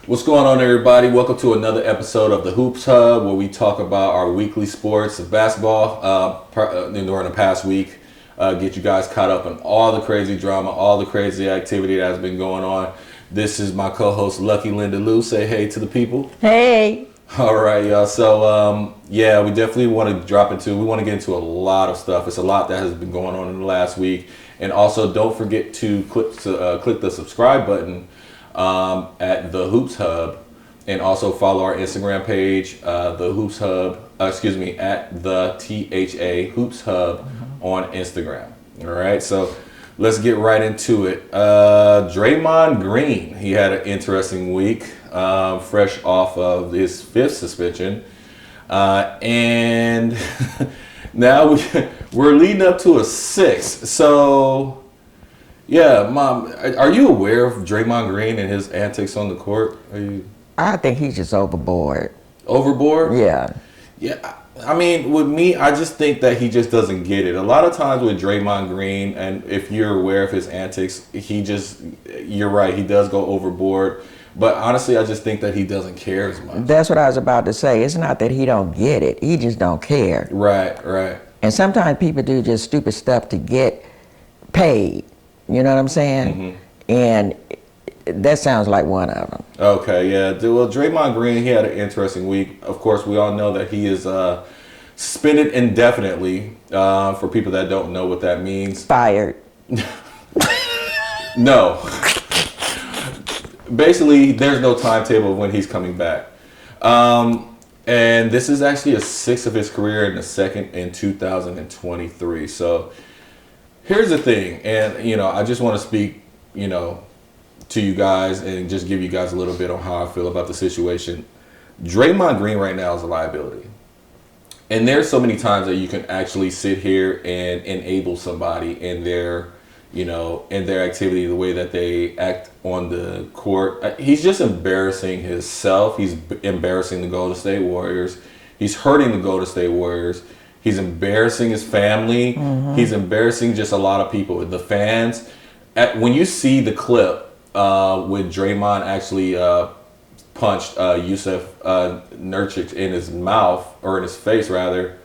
What's going on, everybody? Welcome to another episode of the Hoops Hub, where we talk about our weekly sports of basketball during the past week. Get you guys caught up on all the crazy drama, all the crazy activity that has been going on. This is my co-host, Lucky Linda Lou. Say hey to the people. Hey. All right, y'all. So, we definitely want we want to get into a lot of stuff. It's a lot that has been going on in the last week. And also, don't forget to click the subscribe button at the Hoops Hub, and also follow our Instagram page, the Hoops Hub. At the THA Hoops Hub on Instagram. All right, so let's get right into it. Draymond Green, he had an interesting week, fresh off of his 5th suspension, and now we're leading up to a 6th. So. Yeah, Mom, are you aware of Draymond Green and his antics on the court? I think he's just overboard. Overboard? Yeah. Yeah, I mean, with me, I just think that he just doesn't get it. A lot of times with Draymond Green, and if you're aware of his antics, you're right, he does go overboard. But honestly, I just think that he doesn't care as much. That's what I was about to say. It's not that he don't get it. He just don't care. Right. And sometimes people do just stupid stuff to get paid. You know what I'm saying? Mm-hmm. And that sounds like one of them. Okay, yeah. Well, Draymond Green, he had an interesting week. Of course, we all know that he is suspended indefinitely. For people that don't know what that means. Fired. No. Basically, there's no timetable of when he's coming back. And this is actually a 6th of his career and the 2nd in 2023. So here's the thing, and I just want to speak, to you guys and just give you guys a little bit on how I feel about the situation. Draymond Green right now is a liability, and there's so many times that you can actually sit here and enable somebody in their, in their activity, the way that they act on the court. He's just embarrassing himself. He's embarrassing the Golden State Warriors. He's hurting the Golden State Warriors. He's embarrassing his family. Mm-hmm. He's embarrassing just a lot of people. The fans. When you see the clip with Draymond actually punched Yusuf Nurkic in his mouth, or in his face rather,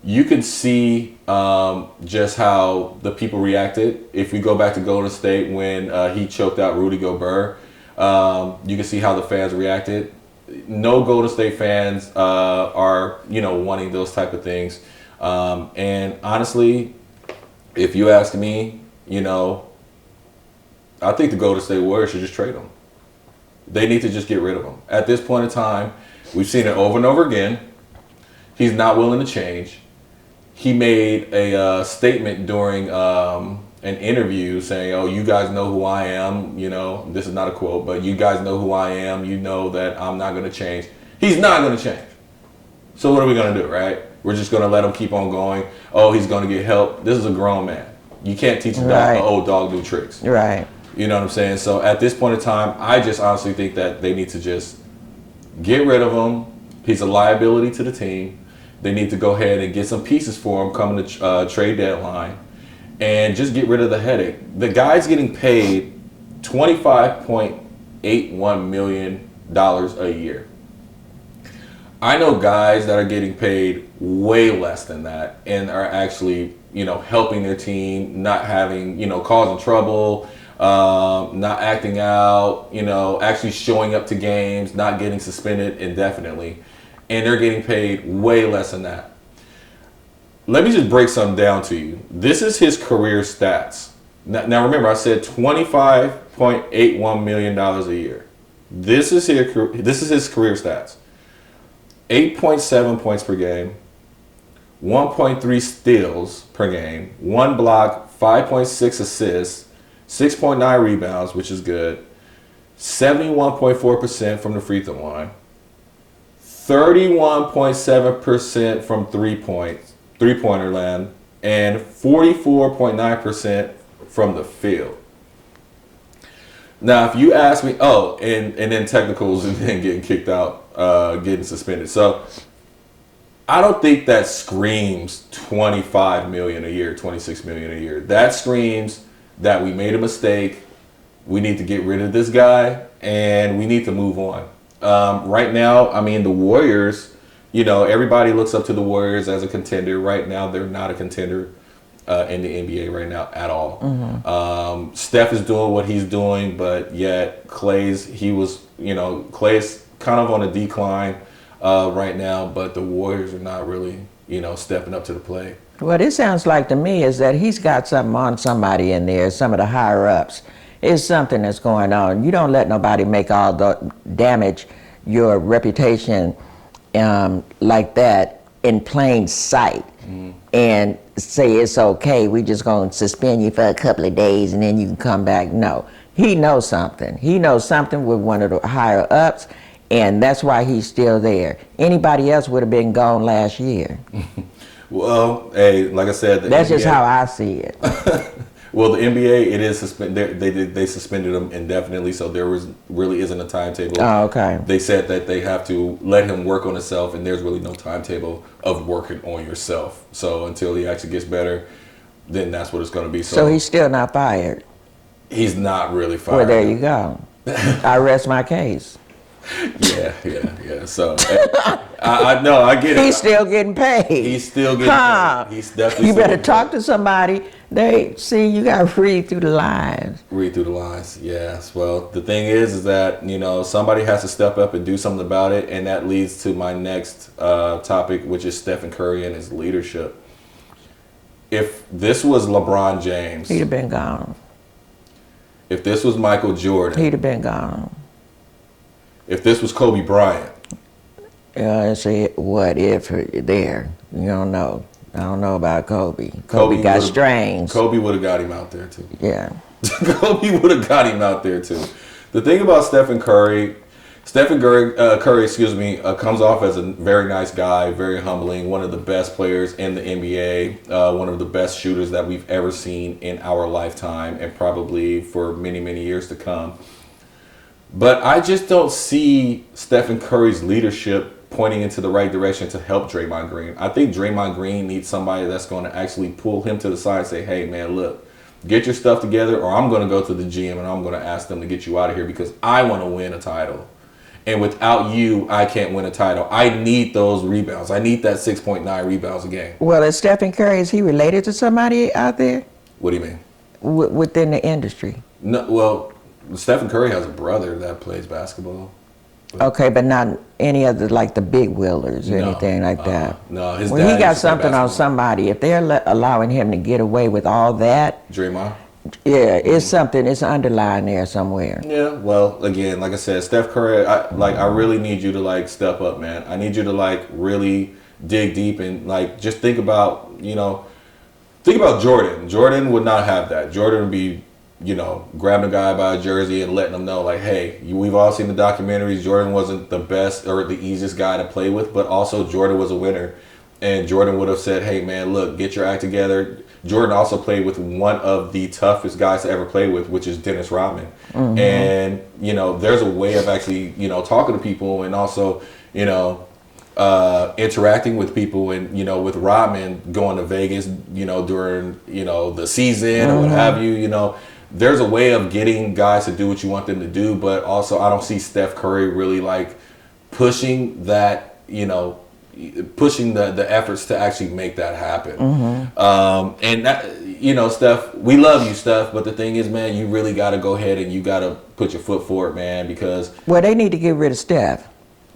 you can see just how the people reacted. If we go back to Golden State when he choked out Rudy Gobert, you can see how the fans reacted. No Golden State fans are, wanting those type of things. And honestly, if you ask me, I think the Golden State Warriors should just trade him. They need to just get rid of him. At this point in time, we've seen it over and over again. He's not willing to change. He made a statement during an interview saying, "Oh, you guys know who I am." This is not a quote, but you guys know who I am. You know that I'm not going to change. He's not going to change. So what are we going to do, right? We're just going to let him keep on going. Oh, he's going to get help. This is a grown man. You can't teach an old dog new tricks. Right. You know what I'm saying? So at this point in time, I just honestly think that they need to just get rid of him. He's a liability to the team. They need to go ahead and get some pieces for him coming to trade deadline, and just get rid of the headache. The guy's getting paid $25.81 million a year. I know guys that are getting paid way less than that and are actually, helping their team, not having, causing trouble, not acting out, actually showing up to games, not getting suspended indefinitely. And they're getting paid way less than that. Let me just break something down to you. This is his career stats. Now remember, I said $25.81 million a year. This is his career stats. 8.7 points per game, 1.3 steals per game, 1 block, 5.6 assists, 6.9 rebounds, which is good, 71.4% from the free throw line, 31.7% from three-pointer land, and 44.9% from the field. Now, if you ask me, and then technicals and then getting kicked out, getting suspended. So I don't think that screams $25 million a year, $26 million a year. That screams that we made a mistake. We need to get rid of this guy, and we need to move on. Right now, I mean, the Warriors, everybody looks up to the Warriors as a contender. Right now, they're not a contender in the NBA right now at all. Mm-hmm. Steph is doing what he's doing, but yet Clay's kind of on a decline right now, but the Warriors are not really, stepping up to the plate. What it sounds like to me is that he's got something on somebody in there, some of the higher ups. It's something that's going on. You don't let nobody make all the damage your reputation like that in plain sight. Mm-hmm. And say it's okay, we just gonna suspend you for a couple of days and then you can come back. No, he knows something. He knows something with one of the higher ups, and that's why he's still there. Anybody else would have been gone last year. Well, hey, like I said, that's NBA, just how I see it. Well, the NBA, it is suspended. They suspended him indefinitely, so there really isn't a timetable. Oh, okay. They said that they have to let him work on himself, and there's really no timetable of working on yourself. So until he actually gets better, then that's what it's going to be. So he's still not fired? He's not really fired. Well, there you go. I rest my case. Yeah. So I know, I get it. He's still getting paid. He's still getting paid. He's definitely. You better talk to somebody. You got to read through the lines. Read through the lines. Yes. Well, the thing is that somebody has to step up and do something about it, and that leads to my next topic, which is Stephen Curry and his leadership. If this was LeBron James, he'd have been gone. If this was Michael Jordan, he'd have been gone. If this was Kobe Bryant. Say what if there. You don't know. I don't know about Kobe. Kobe got strings. Kobe would have got him out there too. Yeah. Kobe would have got him out there too. The thing about Stephen Curry, comes off as a very nice guy, very humbling, one of the best players in the NBA, one of the best shooters that we've ever seen in our lifetime, and probably for many, many years to come. But I just don't see Stephen Curry's leadership pointing into the right direction to help Draymond Green. I think Draymond Green needs somebody that's going to actually pull him to the side and say, hey, man, look, get your stuff together, or I'm going to go to the GM and I'm going to ask them to get you out of here because I want to win a title. And without you, I can't win a title. I need those rebounds. I need that 6.9 rebounds a game. Well, is Stephen Curry, is he related to somebody out there? What do you mean? Within the industry? No, well, Stephen Curry has a brother that plays basketball. Okay, but not any of the big Willers or anything like that. No, his dad. Well, he got something on somebody. If they're allowing him to get away with all that. Draymond? Yeah, it's something. It's underlying there somewhere. Yeah, well, again, like I said, Steph Curry, I really need you to step up, man. I need you to really dig deep and just think about Jordan. Jordan would not have that. Jordan would be grabbing a guy by a jersey and letting him know, hey, we've all seen the documentaries. Jordan wasn't the best or the easiest guy to play with, but also Jordan was a winner. And Jordan would have said, hey, man, look, get your act together. Jordan also played with one of the toughest guys to ever play with, which is Dennis Rodman. Mm-hmm. And, there's a way of actually, talking to people and also, interacting with people and, with Rodman going to Vegas, during, the season or what have you, there's a way of getting guys to do what you want them to do, but also I don't see Steph Curry really pushing that, pushing the efforts to actually make that happen. Mm-hmm. And that, Steph, we love you, Steph, but the thing is, man, you really got to go ahead and you got to put your foot forward, man, because... Well, they need to get rid of Steph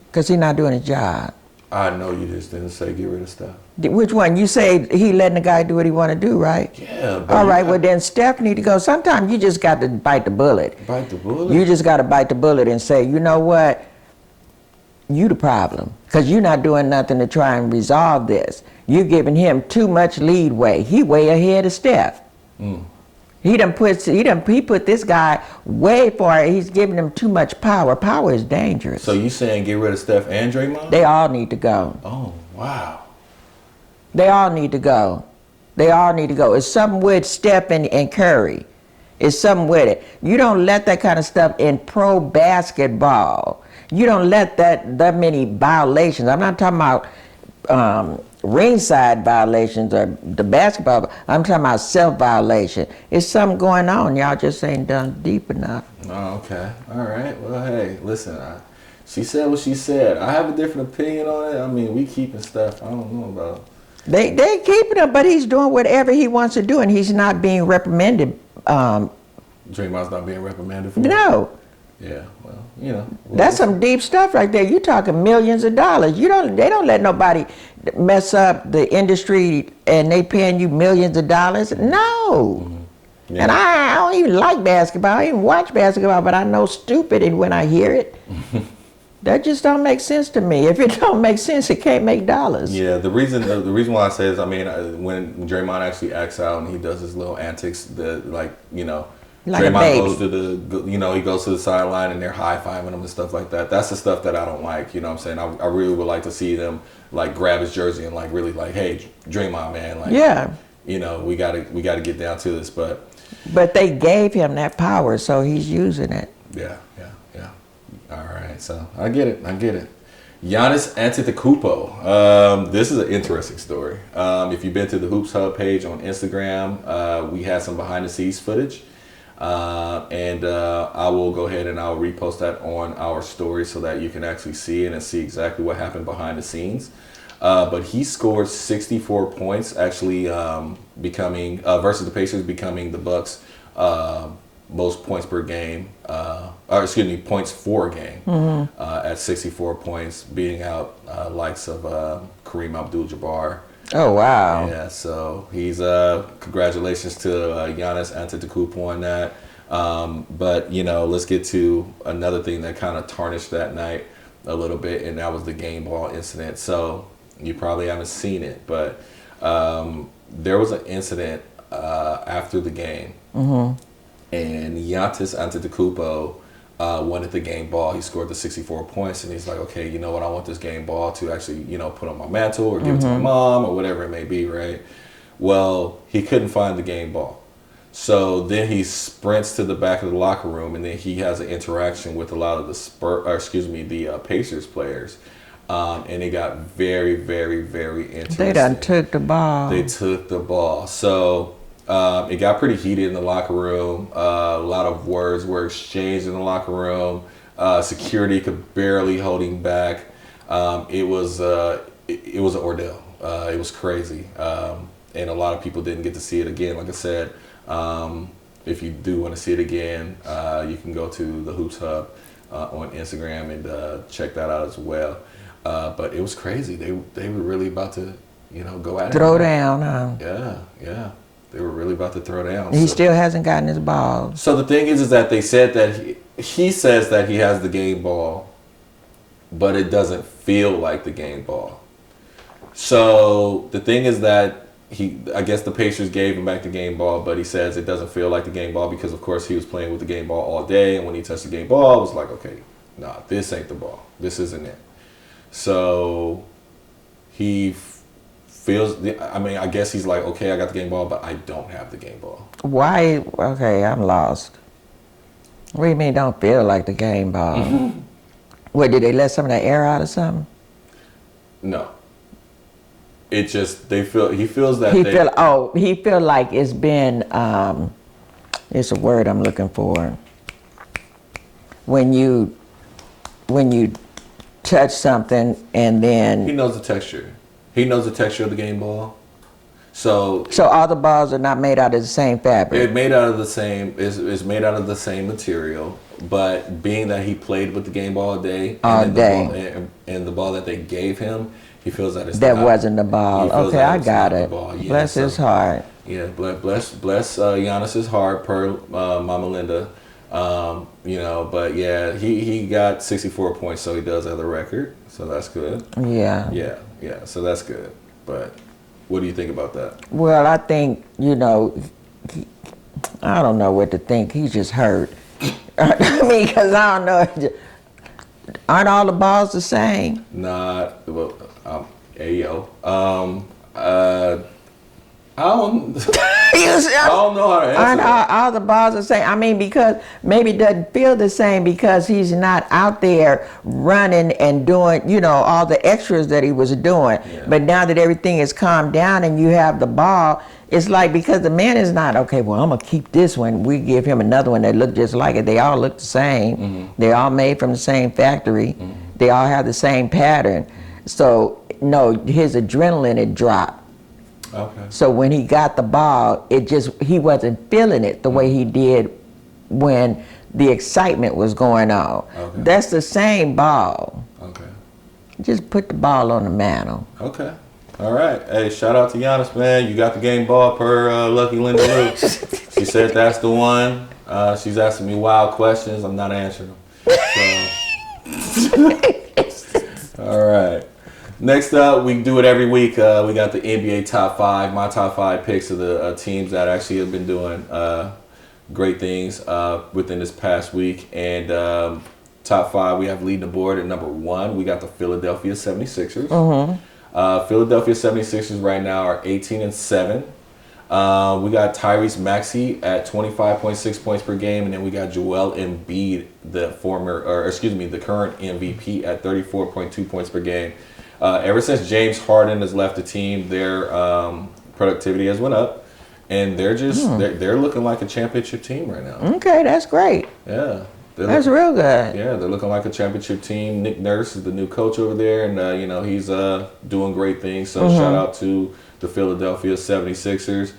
because he's not doing his job. I know you just didn't say get rid of Steph. Which one? You say he letting the guy do what he want to do, right? Yeah. All right, well then Steph need to go. Sometimes you just got to bite the bullet. Bite the bullet? You just got to bite the bullet and say, you know what? You the problem. Because you're not doing nothing to try and resolve this. You're giving him too much leadway. He way ahead of Steph. Mm. He put this guy way far. He's giving him too much power. Power is dangerous. So you saying get rid of Steph and Draymond? They all need to go. Oh, wow. They all need to go. They all need to go. It's something with Steph and Curry. It's something with it. You don't let that kind of stuff in pro basketball. You don't let that many violations. I'm not talking about ringside violations or the basketball. I'm talking about self-violation. It's something going on. Y'all just ain't done deep enough. Oh, okay. All right. Well, hey, listen. She said what she said. I have a different opinion on it. I mean, we keeping stuff. I don't know about. They keeping him, but he's doing whatever he wants to do, and he's not being reprimanded. Draymond's not being reprimanded for it? No. Yeah. Well, you know. That's some deep stuff right there. You're talking millions of dollars. They don't let nobody mess up the industry and they paying you millions of dollars. No. Mm-hmm. Yeah. And I don't even like basketball. I don't even watch basketball, but I know stupid when I hear it. That just don't make sense to me. If it don't make sense, it can't make dollars. Yeah, the reason why I say is, I mean, when Draymond actually acts out and he does his little antics, like Draymond goes to he goes to the sideline and they're high-fiving him and stuff like that. That's the stuff that I don't like, you know what I'm saying? I really would like to see them, like, grab his jersey and, like, really, like, hey, Draymond, man, like, yeah, you know, we gotta get down to this, but they gave him that power, so he's using it. Yeah. All right, so I get it. Giannis Antetokounmpo. This is an interesting story. If you've been to the Hoops Hub page on Instagram, we had some behind-the-scenes footage. And I will go ahead and I'll repost that on our story so that you can actually see it and see exactly what happened behind the scenes. But he scored 64 points, actually becoming, versus the Pacers, becoming the Bucks' most points per game, points for a game, at 64 points, beating out likes of Kareem Abdul-Jabbar. Oh, wow. Yeah, so he's congratulations to Giannis Antetokounmpo on that. But, you know, let's get to another thing that kind of tarnished that night a little bit, and that was the game ball incident. So you probably haven't seen it, but there was an incident after the game, and Giannis Antetokounmpo wanted the game ball. He scored the 64 points, and he's like, okay, you know what? I want this game ball to actually, you know, put on my mantle or give it to my mom or whatever it may be, right? Well, he couldn't find the game ball. So then he sprints to the back of the locker room, and then he has an interaction with a lot of the Pacers players. And it got very, very, very interesting. They done took the ball. They took the ball. So it got pretty heated in the locker room. A lot of words were exchanged in the locker room. Security could barely hold him back. It was an ordeal. It was crazy. And a lot of people didn't get to see it again. Like I said, if you do want to see it again, you can go to the Hoops Hub on Instagram and check that out as well. But it was crazy. They were really about to, you know, go at it. Throw down, huh? Yeah. They were really about to throw down. He still hasn't gotten his ball. So the thing is that they said that he says that he has the game ball, but it doesn't feel like the game ball. So the thing is that I guess the Pacers gave him back the game ball, but he says it doesn't feel like the game ball because, of course, he was playing with the game ball all day, and when he touched the game ball, it was like, okay, nah, this ain't the ball. This isn't it. So he feels, I mean, I guess he's like, okay, I got the game ball, but I don't have the game ball. Why? Okay, I'm lost. What do you mean don't feel like the game ball? What, did they let some of the air out or something? No. It just, he feels that he feel like it's been, it's a word I'm looking for. When you touch something and then... He knows the texture. He knows the texture of the game ball. So all the balls are not made out of the same fabric. It's made out of the same. It's made out of the same material. But being that he played with the game ball all day, and the ball that they gave him, he feels that wasn't the ball. Okay, I got it. Yeah, bless his heart. Yeah, bless Giannis's heart, per Mama Linda. You know, but yeah, he got 64 points, so he does have the record. So that's good. Yeah. Yeah. So that's good. But what do you think about that? Well, I think, you know, I don't know what to think. He's just hurt. I mean, because I don't know. Aren't all the balls the same? Nah. Well, I don't, I don't know how to answer Aren't that. all the balls the same? I mean, because maybe it doesn't feel the same because he's not out there running and doing, all the extras that he was doing. Yeah. But now that everything is calmed down and you have the ball, it's like because the man is not, okay, well, I'm going to keep this one. We give him another one that look just like it. They all look the same. Mm-hmm. They're all made from the same factory. Mm-hmm. They all have the same pattern. So, no, his adrenaline had dropped. Okay. So when he got the ball, he wasn't feeling it the way he did when the excitement was going on. Okay. That's the same ball. Okay. Just put the ball on the mantle. Okay. All right. Hey, shout out to Giannis, man. You got the game ball per Lucky Linda Lou. She said that's the one. She's asking me wild questions. I'm not answering them. So. All right. Next up, we do it every week. We got the NBA top 5, my top 5 picks of the teams that actually have been doing great things within this past week. And top 5, we have leading the board at number 1. We got the Philadelphia 76ers. Mm-hmm. Philadelphia 76ers right now are 18-7. We got Tyrese Maxey at 25.6 points per game, and then we got Joel Embiid, the current MVP at 34.2 points per game. Ever since James Harden has left the team, their productivity has went up, and they're they're looking like a championship team right now. Okay, that's great. Yeah, That's real good. Yeah, they're looking like a championship team. Nick Nurse is the new coach over there, and he's doing great things. So shout out to the Philadelphia 76ers.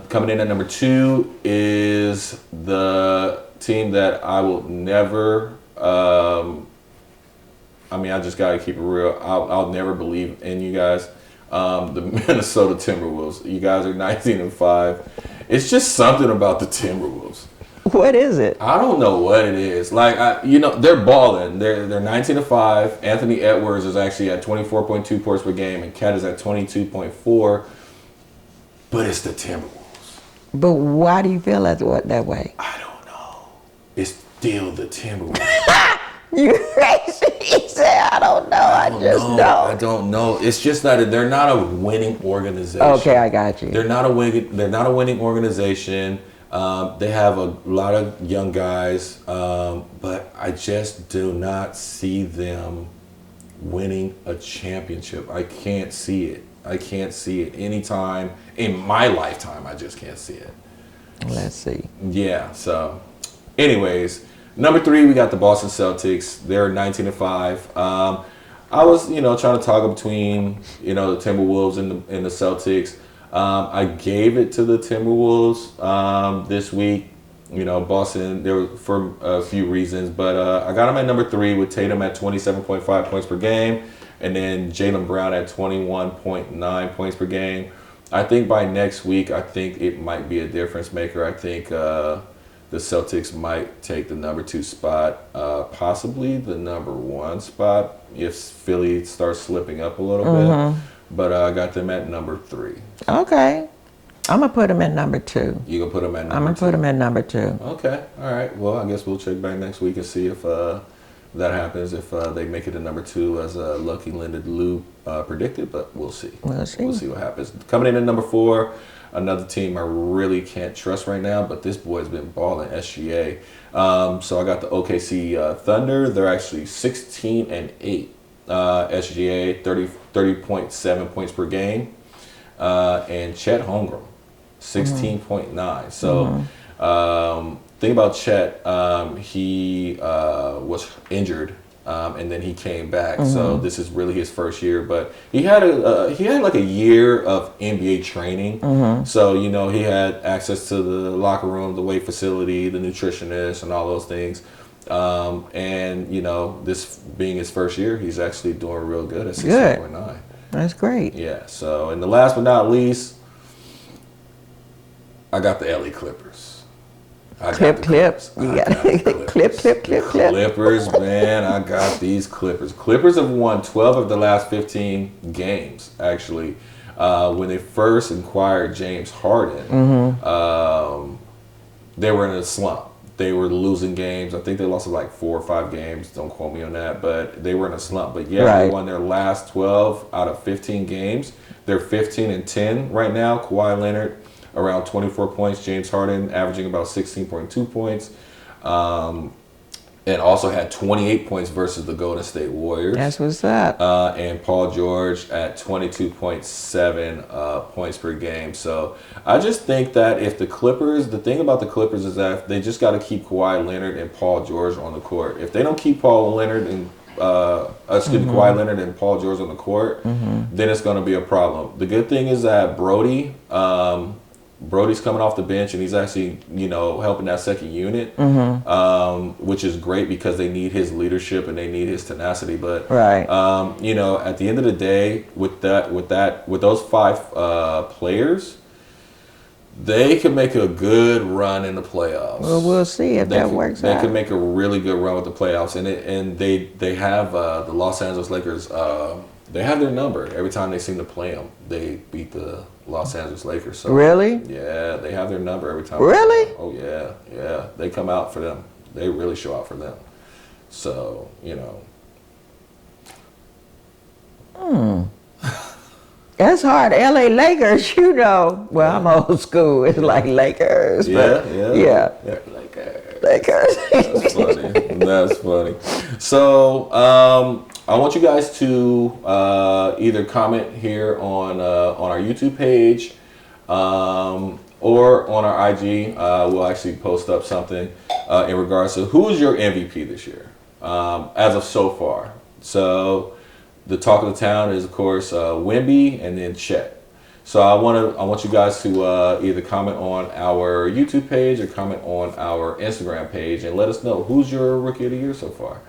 Coming in at number 2 is the team that I will never. I just got to keep it real. I'll never believe in you guys. The Minnesota Timberwolves. You guys are 19-5. It's just something about the Timberwolves. What is it? I don't know what it is. Like, they're balling. They're 19-5. Anthony Edwards is actually at 24.2 points per game, and Cat is at 22.4. But it's the Timberwolves. But why do you feel that way? I don't know. It's still the Timberwolves. You crazy? He said, I don't know. I don't know. It's just that they're not a winning organization. Okay, I got you. They're not a winning organization. They have a lot of young guys, but I just do not see them winning a championship. I can't see it. Anytime in my lifetime. I just can't see it. Let's see. Yeah. So, anyways. Number 3, we got the Boston Celtics. They're 19-5. I was, trying to toggle between, the Timberwolves and the Celtics. I gave it to the Timberwolves this week. Boston, there were for a few reasons, but I got them at number 3 with Tatum at 27.5 points per game, and then Jaylen Brown at 21.9 points per game. I think by next week, it might be a difference maker. I think the Celtics might take the number 2 spot, possibly the number 1 spot if Philly starts slipping up a little bit. But I got them at number 3. Okay. I'm going to put them at number 2. You going to put them at number 2? I'm going to put them at number 2. Okay. All right. Well, I guess we'll check back next week and see if that happens, if they make it to number 2 as Lucky Linda Lou predicted. But we'll see. We'll see what happens. Coming in at number 4, another team I really can't trust right now, but this boy's been balling, SGA. So I got the OKC Thunder. They're actually 16-8. SGA, 30.7 points per game. And Chet Holmgren, 16.9. So thing about Chet, he was injured. And then he came back, so this is really his first year. But he had like a year of NBA training, so he had access to the locker room, the weight facility, the nutritionist, and all those things. And this being his first year, he's actually doing real good at 16.9. That's great. Yeah. So, and the last but not least, I got the LA Clippers. Clips. You got clip. Clippers, man. I got these Clippers. Clippers have won 12 of the last 15 games, actually. When they first acquired James Harden, they were in a slump. they were losing games. I think they lost like 4 or 5 games. Don't quote me on that, but they were in a slump. But yeah, they won their last 12 out of 15 games. They're 15-10 right now. Kawhi Leonard around 24 points. James Harden averaging about 16.2 points. And also had 28 points versus the Golden State Warriors. That's what's up. And Paul George at 22.7 points per game. So I just think that if the Clippers, the thing about the Clippers is that they just got to keep Kawhi Leonard and Paul George on the court. If they don't keep Kawhi Leonard and Paul George on the court, then it's going to be a problem. The good thing is that Brody's coming off the bench and he's actually, helping that second unit, which is great because they need his leadership and they need his tenacity. But at the end of the day, with those 5 players, they could make a good run in the playoffs. Well, we'll see if that works out. They could make a really good run with the playoffs, and they have the Los Angeles Lakers. They have their number every time they seem to play them. They beat the Los Angeles Lakers. So, really? Yeah, they have their number every time. Really? Oh yeah. They come out for them. They really show out for them. So That's hard. LA Lakers, Well, I'm old school. It's like Lakers. Yeah. Lakers. That's funny. So, I want you guys to either comment here on our YouTube page or on our IG. We'll actually post up something in regards to who is your MVP this year as of so far. So the talk of the town is, of course, Wemby and then Chet. So I want you guys to either comment on our YouTube page or comment on our Instagram page and let us know who's your rookie of the year so far.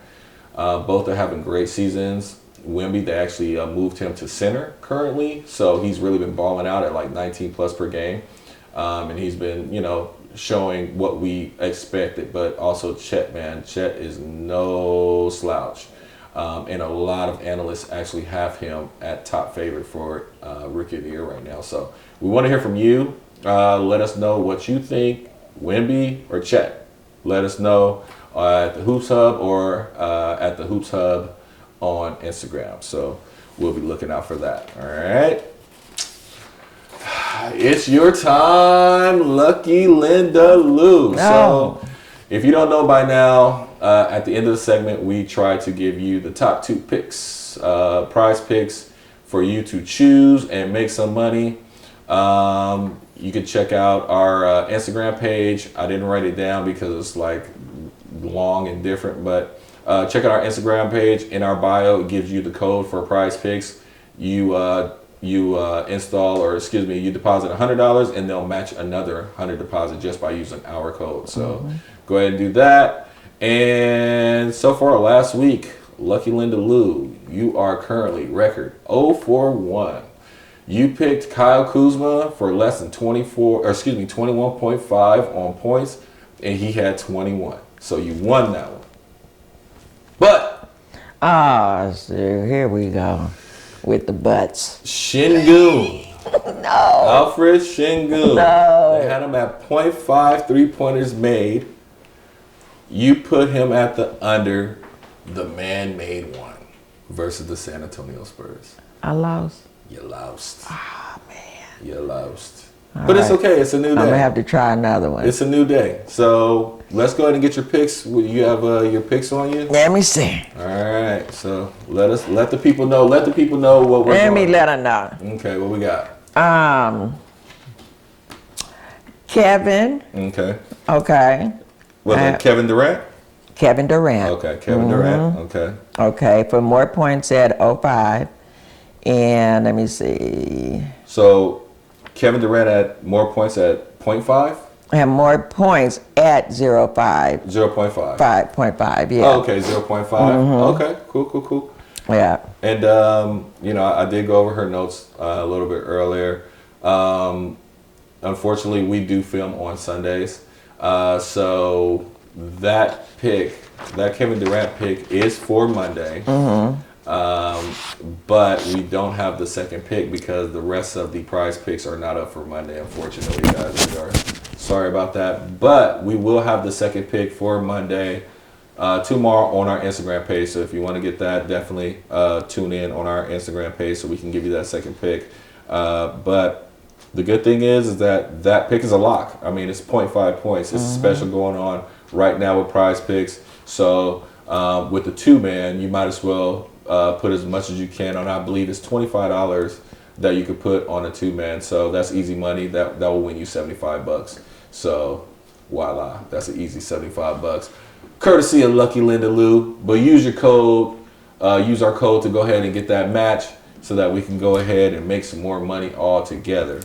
Both are having great seasons. Wemby, they actually moved him to center currently, so he's really been balling out at like 19 plus per game, and he's been showing what we expected. But also Chet is no slouch, and a lot of analysts actually have him at top favorite for rookie of the year right now. So we want to hear from you. Let us know what you think, Wemby or Chet. Let us know at the Hoops Hub or at the Hoops Hub on Instagram. So we'll be looking out for that. All right. It's your time, Lucky Linda Lou. So if you don't know by now, at the end of the segment, we try to give you the top 2 picks, prize picks for you to choose and make some money. You can check out our Instagram page. I didn't write it down because it's like long and different, but check out our Instagram page. In our bio, it gives you the code for prize picks. You deposit $100 and they'll match another $100 deposit just by using our code. So go ahead and do that. And so far last week, Lucky Linda Lou, you are currently record 0-for-1. You picked Kyle Kuzma for less than 21.5 on points, and he had 21. So you won that one. But so here we go with the butts. Şengün. No. Alfred Şengün. No. They had him at 0.5 3-pointers made. You put him at the under. The man made one versus the San Antonio Spurs. I lost. You lost. Oh, man. You lost. All but right. It's okay. It's a new day. I'm going to have to try another one. It's a new day. So let's go ahead and get your picks. You have your picks on you? Let me see. All right. So let the people know. Let the people know what we're doing. Let me let her know. Okay. What we got? Kevin. Okay. Okay. Was it Kevin Durant? Kevin Durant. Okay. Kevin Durant. Okay. Okay. For more points at 0.5. And let me see. So Kevin Durant had more points at 0.5? And more points at 0.5. 0.5. 5.5, yeah. Oh, okay, 0.5. Okay, cool. Yeah. And, I did go over her notes a little bit earlier. Unfortunately, we do film on Sundays. So that Kevin Durant pick is for Monday. But we don't have the second pick because the rest of the prize picks are not up for Monday, unfortunately, guys. We are Sorry about that. But we will have the second pick for Monday tomorrow on our Instagram page. So if you want to get that, definitely tune in on our Instagram page so we can give you that second pick. But the good thing is that that pick is a lock. I mean, it's 0.5 points. It's special going on right now with Prize Picks. So with the two-man, you might as well put as much as you can on. I believe it's $25 that you could put on a two-man. So that's easy money. That will win you $75. So voila, that's an easy $75. Courtesy of Lucky Linda Lou. But use your code. Use our code to go ahead and get that match so that we can go ahead and make some more money all together.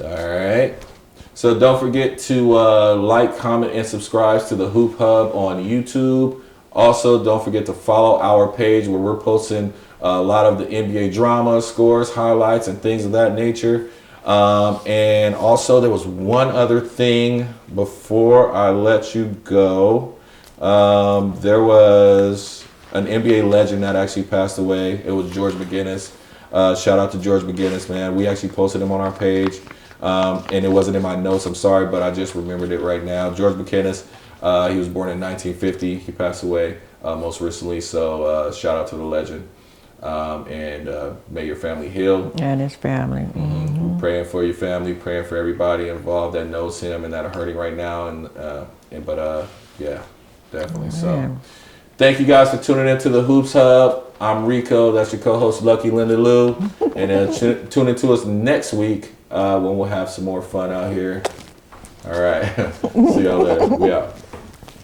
All right. So don't forget to like, comment, and subscribe to the Hoop Hub on YouTube. Also, don't forget to follow our page where we're posting a lot of the NBA drama, scores, highlights, and things of that nature. And also, there was one other thing before I let you go. There was an NBA legend that actually passed away. It was George McGinnis. Shout out to George McGinnis, man. We actually posted him on our page. And it wasn't in my notes, I'm sorry, but I just remembered it right now. George McGinnis, he was born in 1950. He passed away most recently, so shout out to the legend. And may your family heal. And his family. Mm-hmm. Praying for your family, praying for everybody involved that knows him and that are hurting right now. But yeah, definitely. So thank you guys for tuning in to the Hoops Hub. I'm Rico. That's your co-host, Lucky Linda Lou. And tune in to us next week when we'll have some more fun out here. All right. See y'all later. We out.